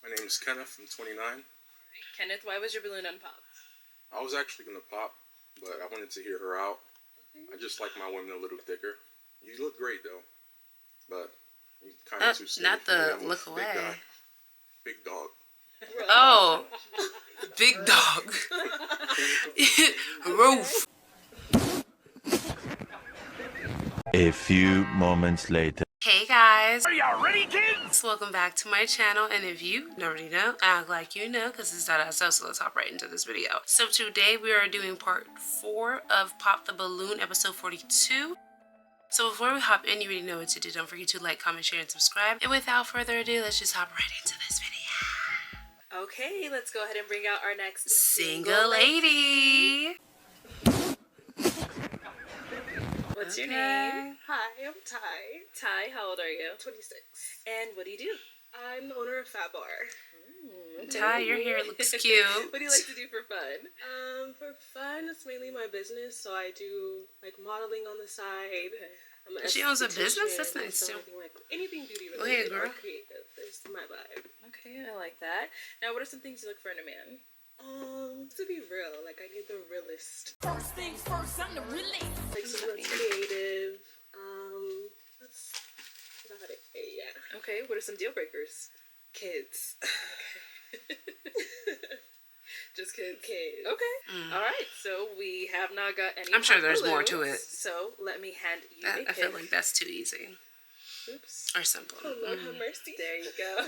My name is Kenneth. I'm 29. Kenneth, why was your balloon unpopped? I was actually going to pop, but I wanted to hear her out. I just like my women a little thicker. You look great, though. But you kind of too skinny. Not the look away. Big guy. Big dog. Oh. Big dog. Roof. A few moments later. Hey guys. Are y'all ready, kids? Welcome back to my channel, and if you already know, act like you know, because this is not so let's hop right into this video. So today we are doing part 4 of Pop the Balloon, episode 42. So before we hop in, you already know what to do. Don't forget to like, comment, share, and subscribe. And without further ado, let's just hop right into this video. Okay, let's go ahead and bring out our next Single lady. What's your name? Hi, I'm Ty. Ty, how old are you? 26. And what do you do? I'm the owner of Fat Bar. Ty, your hair looks cute. What do you like to do for fun? For fun, it's mainly my business, so I do like modeling on the side. I'm an She owns a esthetician, business? That's nice so too. anything beauty Go ahead, related or girl. creative is my vibe. Okay, I like that. Now, what are some things you look for in a man? To be real, like I need the realist. First things first, I'm the realist. Like someone creative. That's about it. Yeah. Okay, what are some deal breakers? Kids. Just kids. Kids. Okay. All right. So we have not got any. I'm sure there's balloons, more to it. So let me hand you a I feel kit. like that's too easy. Oops. Or simple. Oh Lord, have mercy. There you go.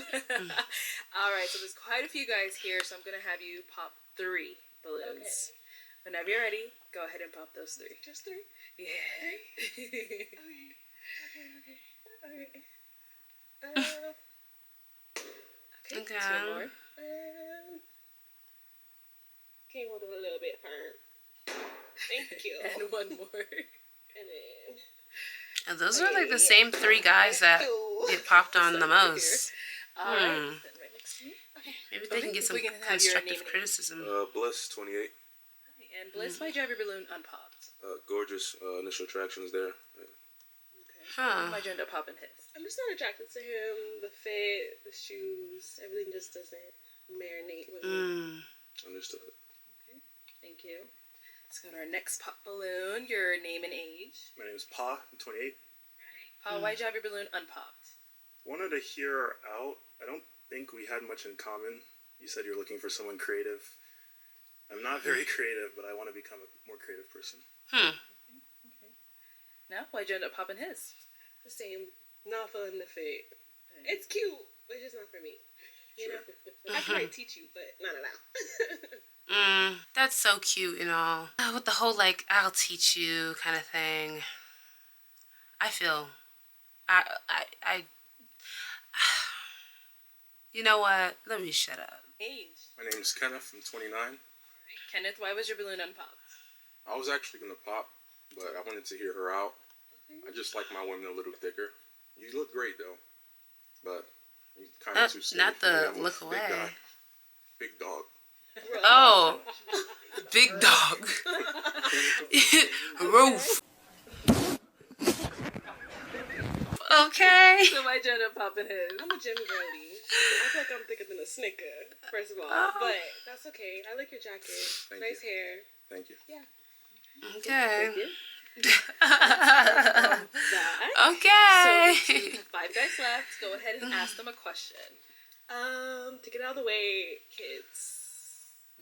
All right. So there's quite a few guys here, so I'm gonna have you pop 3 balloons. Okay. Whenever you're ready, go ahead and pop those 3. Just 3? Yeah. Okay. Okay. Okay. 2 more. Can you hold it a little bit firm? Thank you. And 1 more. And then And those are like the same 3 guys that get popped on the most. All right. Then right next to you. okay. Maybe they can get some We can have your name constructive and criticism. Bliss, 28. And Bliss, why'd you have your balloon unpopped? Gorgeous initial attractions there. Okay. Huh. Why'd you end up popping his? I'm just not attracted to him. The fit, the shoes, everything just doesn't marinate with me. Understood. Okay. Thank you. Let's go to our next pop balloon. Your name and age. My name is Pa. I'm 28. Paul, why'd you have your balloon unpopped? Wanted to hear her out. I don't think we had much in common. You said you're looking for someone creative. I'm not very creative, but I want to become a more creative person. Okay. Now, why'd you end up popping his? The same. Not feeling the fit. It's cute, but it's just not for me. You know? I can like teach you, but not now. That's so cute and all. With the whole like I'll teach you kind of thing. I feel I you know what? Let me shut up. Age. My name is Kenneth. I'm 29. Kenneth, why was your balloon unpopped? I was actually going to pop, but I wanted to hear her out. I just like my women a little thicker. You look great, though. But you kind of too skinny. Not the I'm a look big away. guy. Big dog. Oh, big dog. Roof. Okay. So why'd you end up popping his? I'm a gym girly. I feel like I'm thicker than a Snicker, first of all. But that's okay. I like your jacket. Thank nice you. hair. Thank you. Yeah. Okay. Thank you. That. Okay. So we have 5 guys left. Go ahead and ask them a question. To get out of the way, kids.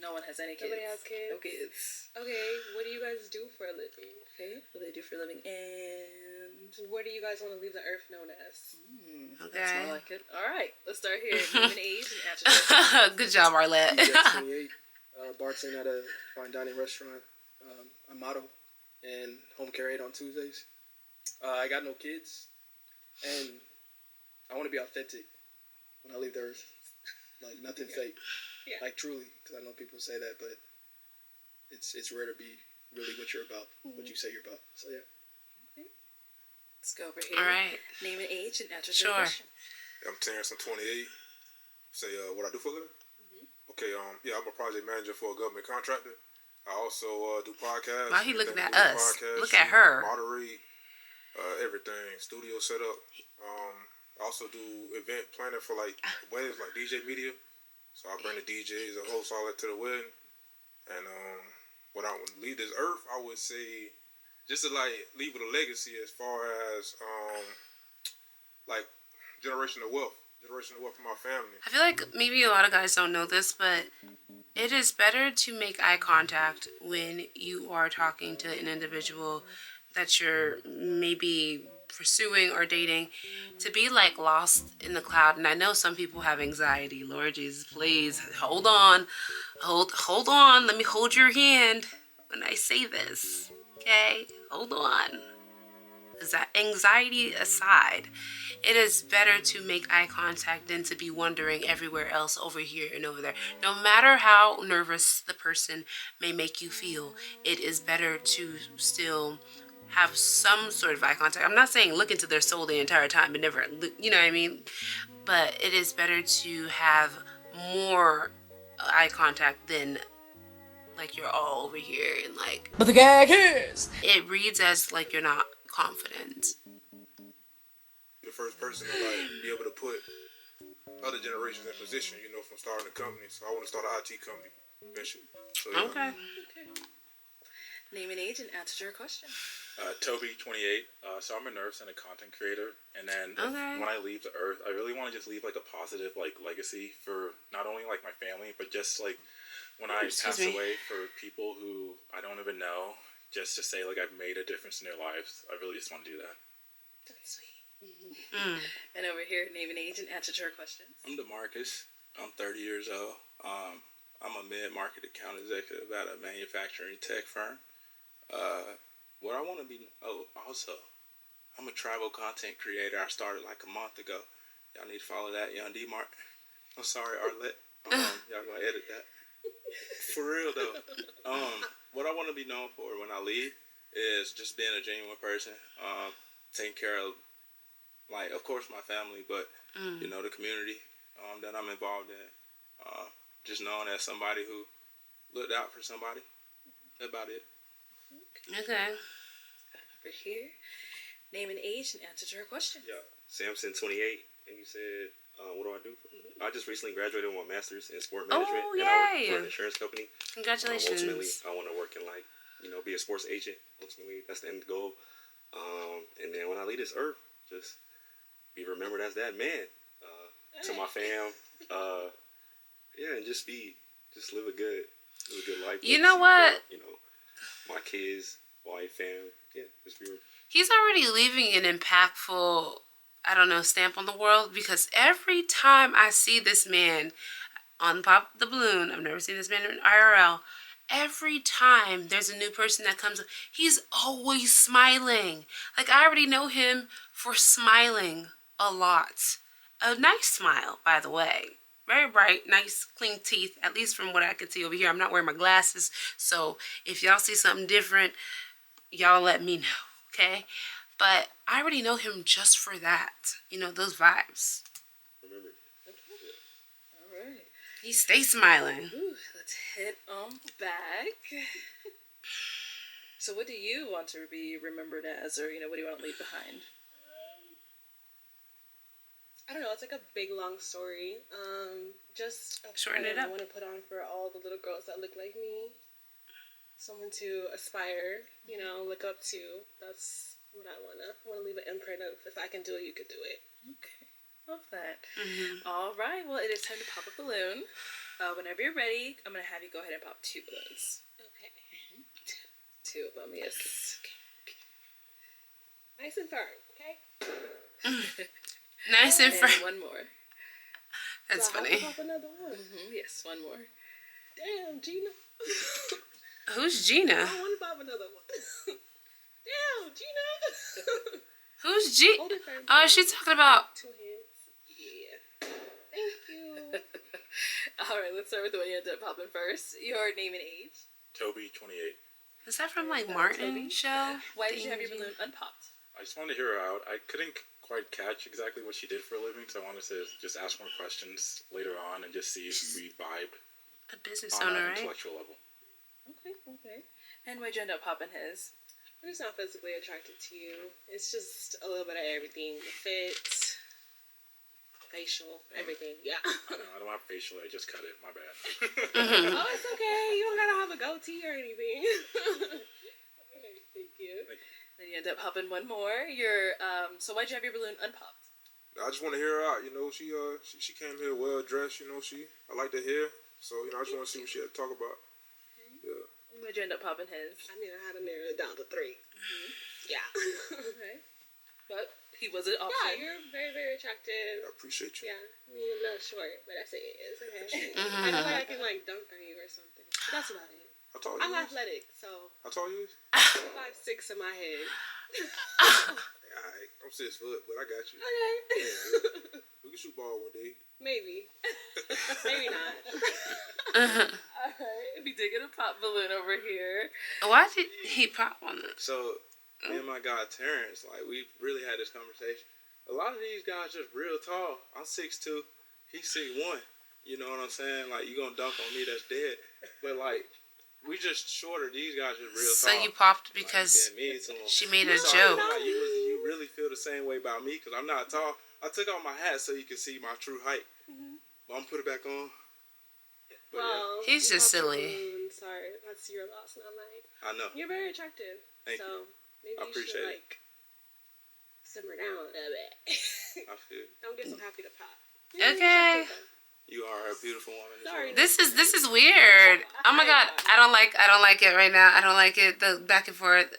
No one has any kids. Nobody has kids? No kids. Okay, what do you guys do for a living? Okay. What do they do for a living? And Where do you guys want to leave the earth known as? that's more like it. All right. Let's start here. Name and age and answer the question. Good job, Arlette. Yeah, 28. Bartend at a fine dining restaurant. I model and home care aide on Tuesdays. I got no kids, and I want to be authentic when I leave the earth. Like nothing fake. Yeah. Like truly, because I know people say that, but it's rare to be really what you're about, what you say you're about. So yeah. Let's go over here. All right. Name and age and answer the Sure. question. I'm Terrence. I'm 28. Say, what I do for a living? Okay, yeah, I'm a project manager for a government contractor. I also do podcasts. Why he looking at everything, us? podcasts, Look at her. Moderate, everything. Studio setup. I also do event planning for like weddings, like DJ media. So I bring the DJs, the hosts, all that to the wedding. And what I would leave this earth, I would say, just to like leave with a legacy as far as like generational wealth for my family. I feel like maybe a lot of guys don't know this, but it is better to make eye contact when you are talking to an individual that you're maybe pursuing or dating, to be like lost in the cloud. And I know some people have anxiety. Lord Jesus, please hold on. Hold on. Let me hold your hand when I say this. Okay? Hold on. Is that anxiety aside, it is better to make eye contact than to be wandering everywhere else, over here and over there. No matter how nervous the person may make you feel, it is better to still have some sort of eye contact. I'm not saying look into their soul the entire time and never, you know what I mean? But it is better to have more eye contact than like you're all over here and like, but the gag is, it reads as like you're not confident. The first person to like be able to put other generations in position, you know, from starting a company. So I want to start an IT company eventually. So, yeah. Okay. Name and age and answer your question. Toby, 28. So I'm a nurse and a content creator. And then when I leave the earth, I really want to just leave like a positive like legacy for not only like my family, but just like when I pass away, for people who I don't even know, just to say like I've made a difference in their lives. I really just want to do that. That's sweet. And over here, name and age and answer to our questions. I'm DeMarcus. I'm 30 years old. I'm a mid-market account executive at a manufacturing tech firm. What I want to be, also, I'm a travel content creator. I started like a month ago. Y'all need to follow that, Young D-Mark. I'm sorry, Arlette. Y'all gonna edit that. For real though. What I want to be known for when I leave is just being a genuine person. Taking care of, like, of course, my family, but you know, the community that I'm involved in. Just known as somebody who looked out for somebody. That's about it. Okay. Over here, name and age and answer to her question. Yeah, Samson, 28, and you said, what do I do? I just recently graduated with my master's in sport management, and I work for an insurance company. Congratulations. Ultimately, I want to work in, like, you know, be a sports agent. Ultimately, that's the end goal. And then when I leave this earth, just be remembered as that man to my fam. Yeah, and just live a good life. You know what? You know, my kids, wife, fam. Yeah, just be. He's already leaving an impactful, I don't know, stamp on the world, because every time I see this man on Pop the Balloon, I've never seen this man in IRL, every time there's a new person that comes up, he's always smiling. Like, I already know him for smiling a lot. A nice smile, by the way. Very bright, nice, clean teeth, at least from what I can see over here. I'm not wearing my glasses, so if y'all see something different, y'all let me know, okay? But I already know him just for that. You know, those vibes. Remember. All right. He stays smiling. Ooh, let's hit back. So what do you want to be remembered as, or, you know, what do you want to leave behind? I don't know. It's like a big, long story. Just a shorten it up. I want to put on for all the little girls that look like me. Someone to aspire, you know, look up to. That's what I want to leave an imprint of. If I can do it, you could do it. Okay. Love that. All right. Well, it is time to pop a balloon. Whenever you're ready, I'm going to have you go ahead and pop 2 balloons. Okay. 2 of them, yes. Okay. Nice and firm, okay? Nice and firm. One more. That's funny. Pop another one. Yes, one more. Damn, Gina. Who's Gina? I want to pop another one. Damn, Gina. Who's Gina? Hold it firm. Oh, she's talking about... 2 hands. Yeah. Thank you. All right, let's start with the one you ended up popping first. Your name and age. Toby, 28. Is that from, like, Martin's show? Why did you have your balloon unpopped? I just wanted to hear her out. I couldn't quite catch exactly what she did for a living, so I wanted to just ask more questions later on and just see if we vibed A business on owner, an right? intellectual level. Okay. And why'd you end up popping his? I'm just not physically attracted to you. It's just a little bit of everything. The fit, facial, everything. Yeah. I don't have facial hair. Just cut it. My bad. Oh, it's okay. You don't gotta have a goatee or anything. Okay, thank you. Then you end up popping one more. So why'd you have your balloon unpopped? I just want to hear her out. You know, she came here well dressed. You know, I like to hear. So you know, I just want to see what she had to talk about. Yeah. Why'd you end up popping his? I mean, I had to narrow it down to 3. Mm-hmm. Yeah. Okay. But he was an option. Yeah, you're very, very attractive. I appreciate you. Yeah. I mean, a little short, but that's it. It's okay. I feel like I can, like, dunk on you or something. But that's about it. I'm athletic, so. How tall you is? 5'6" in my head. Alright, I'm 6 foot, but I got you. Okay. Yeah. We can shoot ball one day. Maybe. Maybe not. Alright, we did get a pop balloon over here. Why did he pop on it? So, me and my guy Terrence, like, we really had this conversation. A lot of these guys just real tall. I'm 6'2", he's 6'1". You know what I'm saying? Like, you gonna dunk on me, that's dead. But, like, we just shorter. These guys just real tall. So you popped because she made a joke. Like, you really feel the same way about me because I'm not tall. I took off my hat so you can see my true height. Mm-hmm. But I'm gonna put it back on. But well, he's just silly. Sorry, that's your loss, not mine. I know. You're very attractive. Thank you. Maybe I appreciate you should, like, simmer down a little bit. I feel. Don't get so happy to pop. Okay. You are a beautiful woman. Sorry. This is weird. Oh my god, I don't like it right now. I don't like it. The back and forth,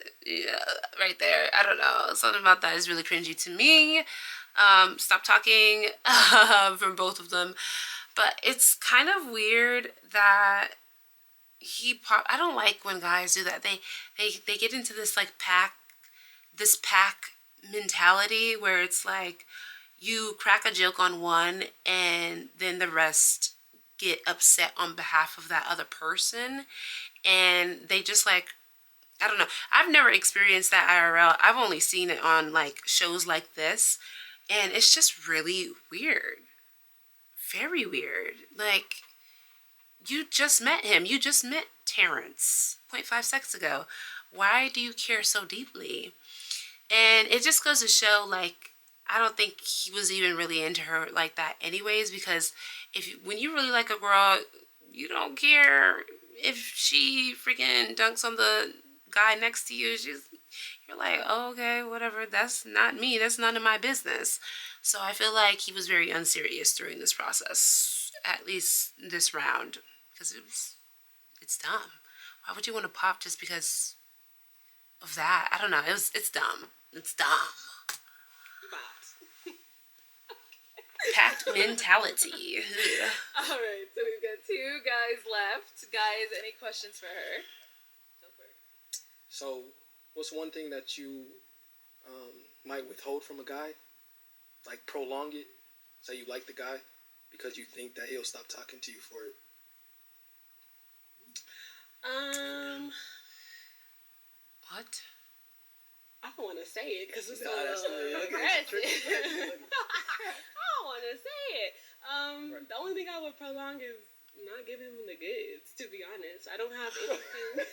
right there. I don't know. Something about that is really cringy to me. Stop talking from both of them. But it's kind of weird that he pop. I don't like when guys do that. They get into this like pack mentality where it's like, you crack a joke on one and then the rest get upset on behalf of that other person. And they just like, I don't know. I've never experienced that IRL. I've only seen it on like shows like this. And it's just really weird. Very weird. Like, you just met him. You just met Terrence 0.5 seconds ago. Why do you care so deeply? And it just goes to show, like, I don't think he was even really into her like that anyways, because when you really like a girl, you don't care if she freaking dunks on the guy next to you. You're like, oh, okay, whatever. That's not me. That's none of my business. So I feel like he was very unserious during this process, at least this round, because it's dumb. Why would you want to pop just because of that? I don't know. It's dumb. It's dumb. Packed mentality. Alright, so we've got 2 guys left. Guys, any questions for her? Go for it. So, what's one thing that you might withhold from a guy? Like, prolong it? Say you like the guy because you think that he'll stop talking to you for it. What? I don't want to say it because it's so aggressive. I don't want to say it. The only thing I would prolong is not giving him the goods, to be honest. I don't have anything.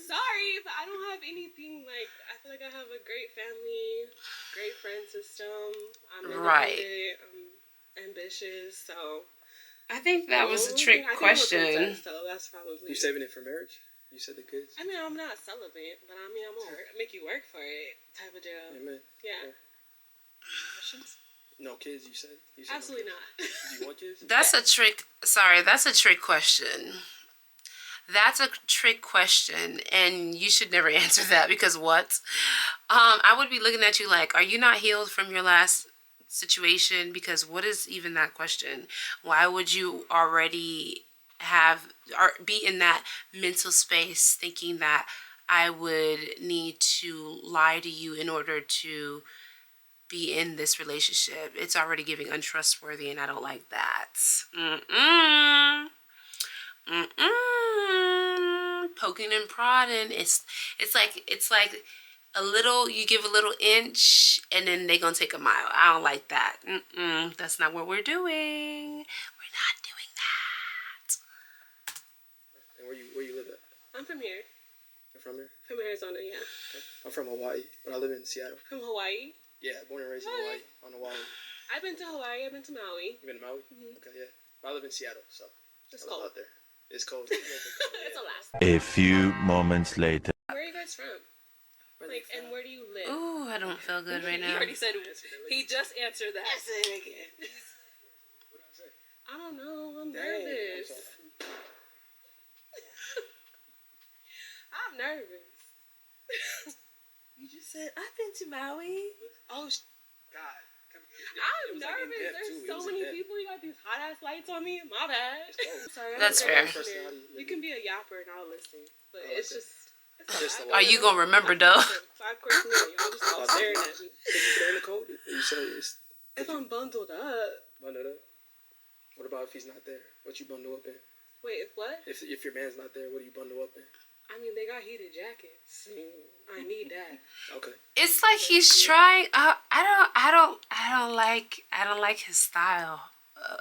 Sorry, but I don't have anything, like, I feel like I have a great family, great friend system. I'm independent, I'm ambitious, so. I think that was a trick question. So that's probably. You saving it for marriage? You said the kids? I mean, I'm not celibate, but I mean, I'm gonna make you work for it type of deal. Amen. Yeah. Questions? No kids, you said? Absolutely no not. Do you want kids? That's a trick. Sorry, that's a trick question. That's a trick question, and you should never answer that because what? I would be looking at you like, are you not healed from your last situation? Because what is even that question? Why would you already be in that mental space thinking that I would need to lie to you in order to be in this relationship? It's already giving untrustworthy, and I don't like that. Poking and prodding. It's like a little, you give a little inch and then they gonna take a mile. I don't like that. That's not what we're doing. We're not doing that. And where you live at? I'm from here. You're from here? From Arizona, yeah. Okay. I'm from Hawaii, but I live in Seattle. From Hawaii? Yeah, born and raised in Hawaii, on Oahu. I've been to Hawaii. I've been to Maui. You've been to Maui? Okay, yeah. I live in Seattle, so it's cold out there. It's cold. It's a lot. A few moments later. Where are you guys from? Like, and where do you live? Ooh, I don't feel good right now. He already said he just answered that. That's it again. What did I say? I don't know. I'm nervous. I'm nervous. You just said I've been to Maui. Oh, God. I'm nervous. There's so many people. You got these hot ass lights on me. My bad. Sorry, That's fair. You can be a yapper and I'll listen, but it's just. Are you gonna remember though? 5 course meal. Y'all just all staring at me. Did you stay in the cold? You say it's. If I'm bundled up. Bundled up? What about if he's not there? What you bundle up in? Wait, if what? If your man's not there, what do you bundle up in? I mean, they got heated jackets. I need that. Okay. It's like he's trying. I don't like his style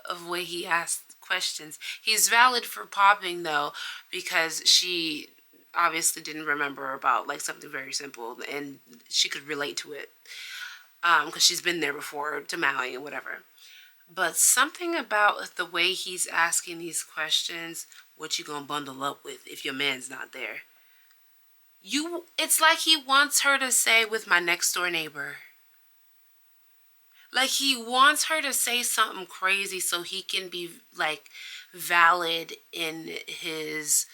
of way he asks questions. He's valid for popping though, because she obviously didn't remember about like something very simple, and she could relate to it because she's been there before, to Maui and whatever. But something about the way he's asking these questions, what you gonna bundle up with if your man's not there? It's like he wants her to say with my next door neighbor. Like he wants her to say something crazy so he can be like valid in his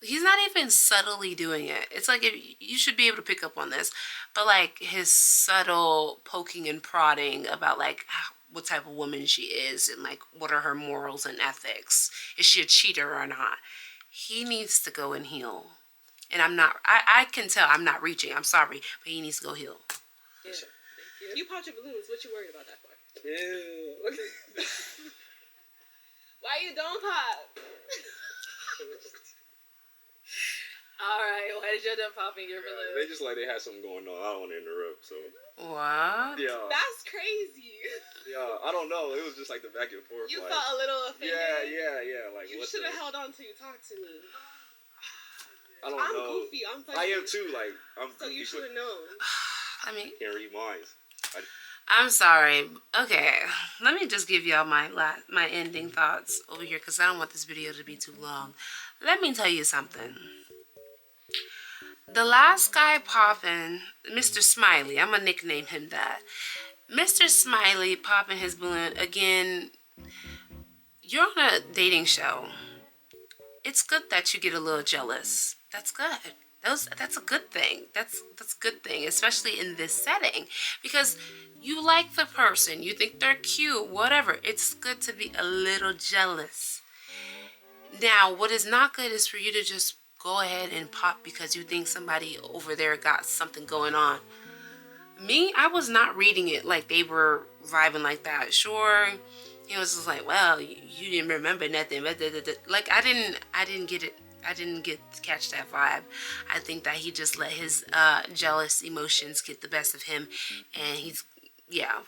he's not even subtly doing it. It's like you should be able to pick up on this, but like his subtle poking and prodding about like what type of woman she is and like what are her morals and ethics. Is she a cheater or not? He needs to go and heal. And I can tell I'm not reaching. I'm sorry, but he needs to go heal. Yeah. You popped your balloons. What you worried about that for? Yeah. Why you don't pop? Alright, why did you end up popping your balloons? They just like they had something going on. I don't want to interrupt, so. What? Yeah. That's crazy. Yeah, I don't know. It was just like the back and forth. You like, felt a little offended? Yeah. Like, you should have held on till you talked to me. I don't know. I'm goofy. I'm funny. I am too. Like, I'm so goofy. You should have known. I mean, can't read minds. I'm sorry. Okay, let me just give y'all my ending thoughts over here because I don't want this video to be too long. Let me tell you something. The last guy popping, Mr. Smiley, I'm gonna nickname him that. Mr. Smiley popping his balloon again. You're on a dating show. It's good that you get a little jealous. That's good. That's a good thing. That's a good thing, especially in this setting, because you like the person, you think they're cute, whatever. It's good to be a little jealous. Now, what is not good is for you to just go ahead and pop because you think somebody over there got something going on. Me, I was not reading it like they were vibing like that. Sure, it was just like, well, you didn't remember nothing. Like I didn't get it. I didn't catch that vibe. I think that he just let his jealous emotions get the best of him, and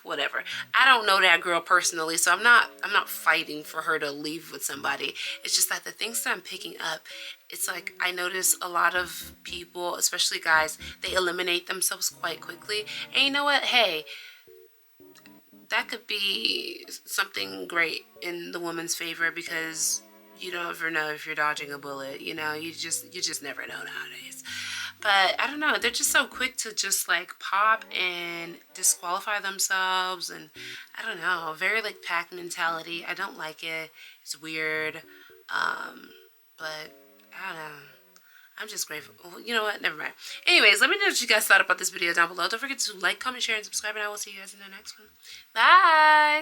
whatever. I don't know that girl personally, so I'm not fighting for her to leave with somebody. It's just that the things that I'm picking up, it's like I notice a lot of people, especially guys, they eliminate themselves quite quickly. And you know what? Hey, that could be something great in the woman's favor because you don't ever know if you're dodging a bullet. You know, you just never know nowadays. But I don't know, they're just so quick to just like pop and disqualify themselves, and I don't know, very like pack mentality. I don't like it. It's weird. But I don't know. I'm just grateful. Well, you know what? Never mind. Anyways, let me know what you guys thought about this video down below. Don't forget to like, comment, share, and subscribe, and I will see you guys in the next one. Bye!